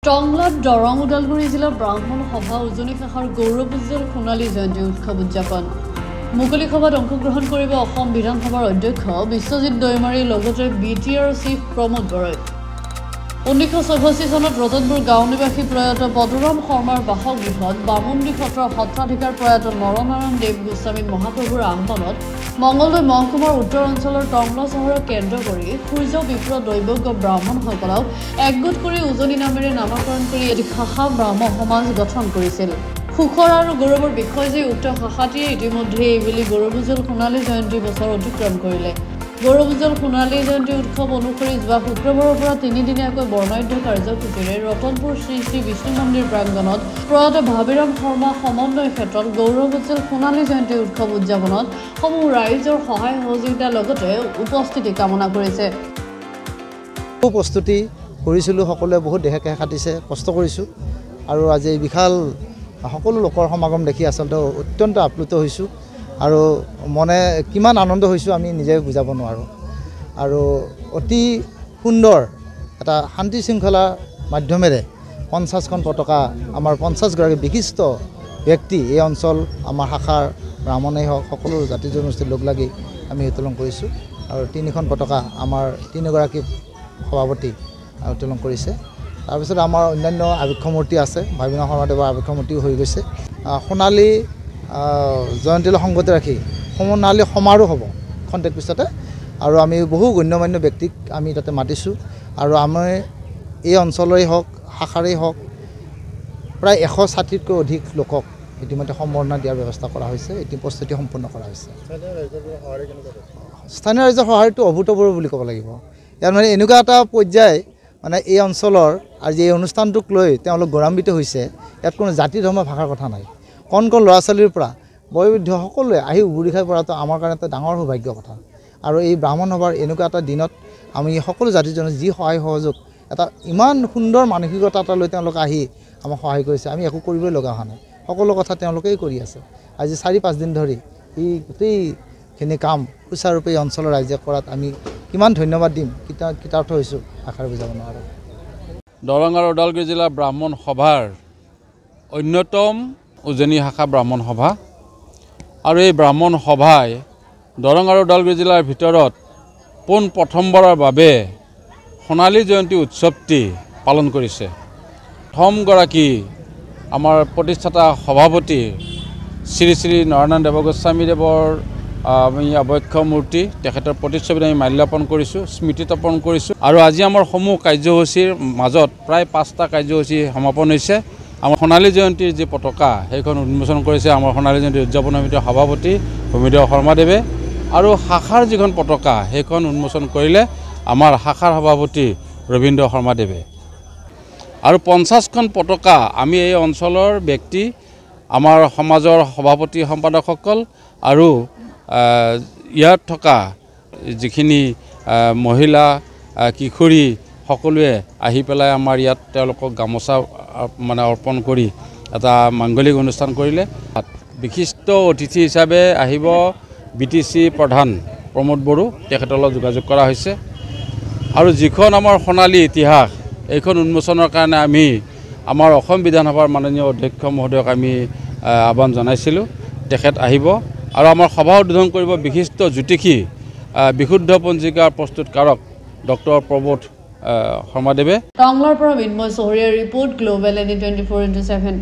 টংলাত দৰং ওদালগুৰি জিলাৰ ব্ৰাহ্মণ সভা উজনি শাখাৰ গৌৰৱোজ্জ্বল সোণালী জয়ন্তী উৎসৱ উদযাপন মুকলি সভাত অংশগ্ৰহণ কৰিব অসম বিধানসভাৰ অধ্যক্ষ বিশ্বজিৎ দৈমাৰীৰ লগতে বিটিআৰ চিফ প্ৰমোদ বৰাই 1984 চনত ৰতনপুৰ গাঁও নিবাসী প্ৰয়াত পদুৰাম শৰ্মাৰ বাসগৃহত বামুণ্ডী সত্ৰৰ সত্ৰাধিকাৰ প্ৰয়াত নৰনাৰায়ণ দেৱ গোস্বামী মহাপ্ৰভুৰ আহ্বানত মংগলদৈ মহকুমাৰ উত্তৰ অঞ্চলৰ টংলা চহৰক কেন্দ্ৰ কৰি সূৰ্য বিপ্ৰ দৈবজ্ঞ ব্ৰাহ্মণসকলক একগোট কৰি উজনি নামেৰে নামকৰণ কৰি এটি শাখা ব্ৰাহ্ম সমাজ গঠন কৰিছিল। সুখৰ আৰু গৌৰৱৰ বিষয় যে উক্ত শাখাটিয়ে ইতিমধ্যে এইবেলি গৌৰৱোজ্জ্বল সোণালী জয়ন্তী বছৰ অতিক্ৰম কৰিলে। গৌৰৱোজ্জ্বল সোণালী জয়ন্তী উৎসৱ অনুসৰি যোৱা শুক্ৰবাৰৰ পৰা 3 দিনীয়াকৈ বৰ্ণাঢ্য কাৰ্যসূচীৰে ৰতনপুৰ শ্ৰী শ্ৰী বিষ্ণু মন্দিৰ প্ৰাংগণত প্ৰয়াত ভাবিৰাম শৰ্মা সমন্বয় ক্ষেত্ৰত গৌৰৱোজ্জ্বল সোণালী জয়ন্তী উৎসৱ উদযাপনত সমূহ ৰাইজৰ সহায় সহযোগিতাৰ লগতে উপস্থিতি কামনা কৰিছে। প্ৰস্তুতি কৰিছিলোঁ, সকলোৱে বহুত দেহেকে খাটিছে, কষ্ট কৰিছোঁ আৰু আজি বিশাল সকলো লোকৰ সমাগম দেখি আচলতে অত্যন্ত আপ্লুত হৈছোঁ আৰু মনে কিমান আনন্দ হৈছোঁ আমি নিজে বুজাব নোৱাৰোঁ। আৰু অতি সুন্দৰ এটা শান্তি শৃংখলাৰ মাধ্যমেৰে 50খন পতাকা আমাৰ 50গৰাকী বিশিষ্ট ব্যক্তি এই অঞ্চল আমাৰ শাখাৰ ব্ৰাহ্মণেই হওক সকলো জাতি জনগোষ্ঠীৰ লগ লাগি আমি উত্তোলন কৰিছোঁ আৰু 3খন পতাকা আমাৰ 3গৰাকী সভাপতি উত্তোলন কৰিছে। তাৰপিছত আমাৰ অন্যান্য আবক্ষ মূৰ্তি আছে, ভাবিৰাম শৰ্মাদেৱৰ আবক্ষ মূৰ্তিও হৈ গৈছে। সোণালী জয়ন্তীলৈ সংগতি ৰাখি সোণালী সমাৰোহ হ'ব খন্তেক পিছতে আৰু আমি বহু গণ্যমান্য ব্যক্তিক আমি তাতে মাতিছোঁ আৰু আমি এই অঞ্চলৰেই হওক শাখাৰেই হওক প্ৰায় 160তকৈ অধিক লোকক ইতিমধ্যে সম্বৰ্ধনা দিয়াৰ ব্যৱস্থা কৰা হৈছে, এটি প্ৰস্তুতি সম্পূৰ্ণ কৰা হৈছে। স্থানীয় ৰাইজৰ সহায়টো অভূতপূৰ্ব বুলি ক'ব লাগিব। ইয়াৰ মানে এনেকুৱা এটা পৰ্যায় মানে এই অঞ্চলৰ আজি এই অনুষ্ঠানটোক লৈ তেওঁলোক গৌৰৱান্বিত হৈছে। ইয়াত কোনো জাতি ধৰ্ম ভাষাৰ কথা নাই। কণ ল'ৰা ছোৱালীৰ পৰা বয়োবৃদ্ধ সকলোৱে আহি উবুৰি খাই পৰাটো আমাৰ কাৰণে এটা ডাঙৰ সৌভাগ্য কথা। আৰু এই ব্ৰাহ্মণ সভাৰ এনেকুৱা এটা দিনত আমি সকলো জাতি জনগোষ্ঠী যি সহায় সহযোগ এটা ইমান সুন্দৰ মানসিকতা এটা লৈ তেওঁলোকে আহি আমাক সহায় কৰিছে। আমি একো কৰিবই লগা হোৱা নাই, সকলো কথা তেওঁলোকেই কৰি আছে। আজি 4-5 দিন ধৰি এই গোটেইখিনি কাম সুচাৰুৰূপে এই অঞ্চলৰ ৰাইজে কৰাত আমি কিমান ধন্যবাদ দিম কৃতাৰ্থ হৈছোঁ আশাৰে বুজাব নোৱাৰোঁ। দৰং আৰু ওদালগুৰি জিলাৰ ব্ৰাহ্মণ সভাৰ অন্যতম উজনি শাখা ব্ৰাহ্মণ সভা আৰু এই ব্ৰাহ্মণ সভাই দৰং আৰু ওদালগুৰি জিলাৰ ভিতৰত প্ৰথমবাৰৰ বাবে সোণালী জয়ন্তী উৎসৱটি পালন কৰিছে। প্ৰথমগৰাকী আমাৰ প্ৰতিষ্ঠাতা সভাপতি শ্ৰী শ্ৰী নৰনাৰায়ণ দেৱ গোস্বামীদেৱৰ আমি আবক্ষ মূৰ্তি তেখেতৰ প্ৰতিচ্ছবিত আমি মাল্যাৰ্পণ কৰিছোঁ, স্মৃতি তৰ্পণ কৰিছোঁ আৰু আজি আমাৰ সমূহ কাৰ্যসূচীৰ মাজত প্ৰায় 5টা কাৰ্যসূচী সমাপন হৈছে। আমাৰ সোণালী জয়ন্তীৰ যি পতাকা সেইখন উন্মোচন কৰিছে আমাৰ সোণালী জয়ন্তী উদযাপন সমিতিৰ সভাপতি ভূমিদেৱ শৰ্মাদেৱে আৰু শাখাৰ যিখন পতাকা সেইখন উন্মোচন কৰিলে আমাৰ শাখাৰ সভাপতি ৰবীন্দ্ৰ শৰ্মাদেৱে। আৰু 50খন পতাকা আমি এই অঞ্চলৰ ব্যক্তি আমাৰ সমাজৰ সভাপতি সম্পাদকসকল আৰু ইয়াত থকা যিখিনি মহিলা কিশোৰী সকলোৱে আহি পেলাই আমাৰ ইয়াত তেওঁলোকক গামোচা মানে অৰ্পণ কৰি এটা মাংগলিক অনুষ্ঠান কৰিলে। বিশিষ্ট অতিথি হিচাপে আহিব BTC প্ৰধান প্ৰমোদ বড়ো, তেখেতৰ লগত যোগাযোগ কৰা হৈছে আৰু যিখন আমাৰ সোণালী ইতিহাস এইখন উন্মোচনৰ কাৰণে আমি আমাৰ অসম বিধানসভাৰ মাননীয় অধ্যক্ষ মহোদয়ক আমি আহ্বান জনাইছিলোঁ। তেখেত আহিব আৰু আমাৰ সভা উদ্বোধন কৰিব বিশিষ্ট জ্যোতিষী বিশুদ্ধ পঞ্জিকাৰ প্ৰস্তুতকাৰক ডক্টৰ প্ৰবোধ শৰ্মাদেৱে। টংলাৰ পৰা মিন্ময় চহৰীয়াৰ ৰিপৰ্ট, গ্লোবেল ND 24/7।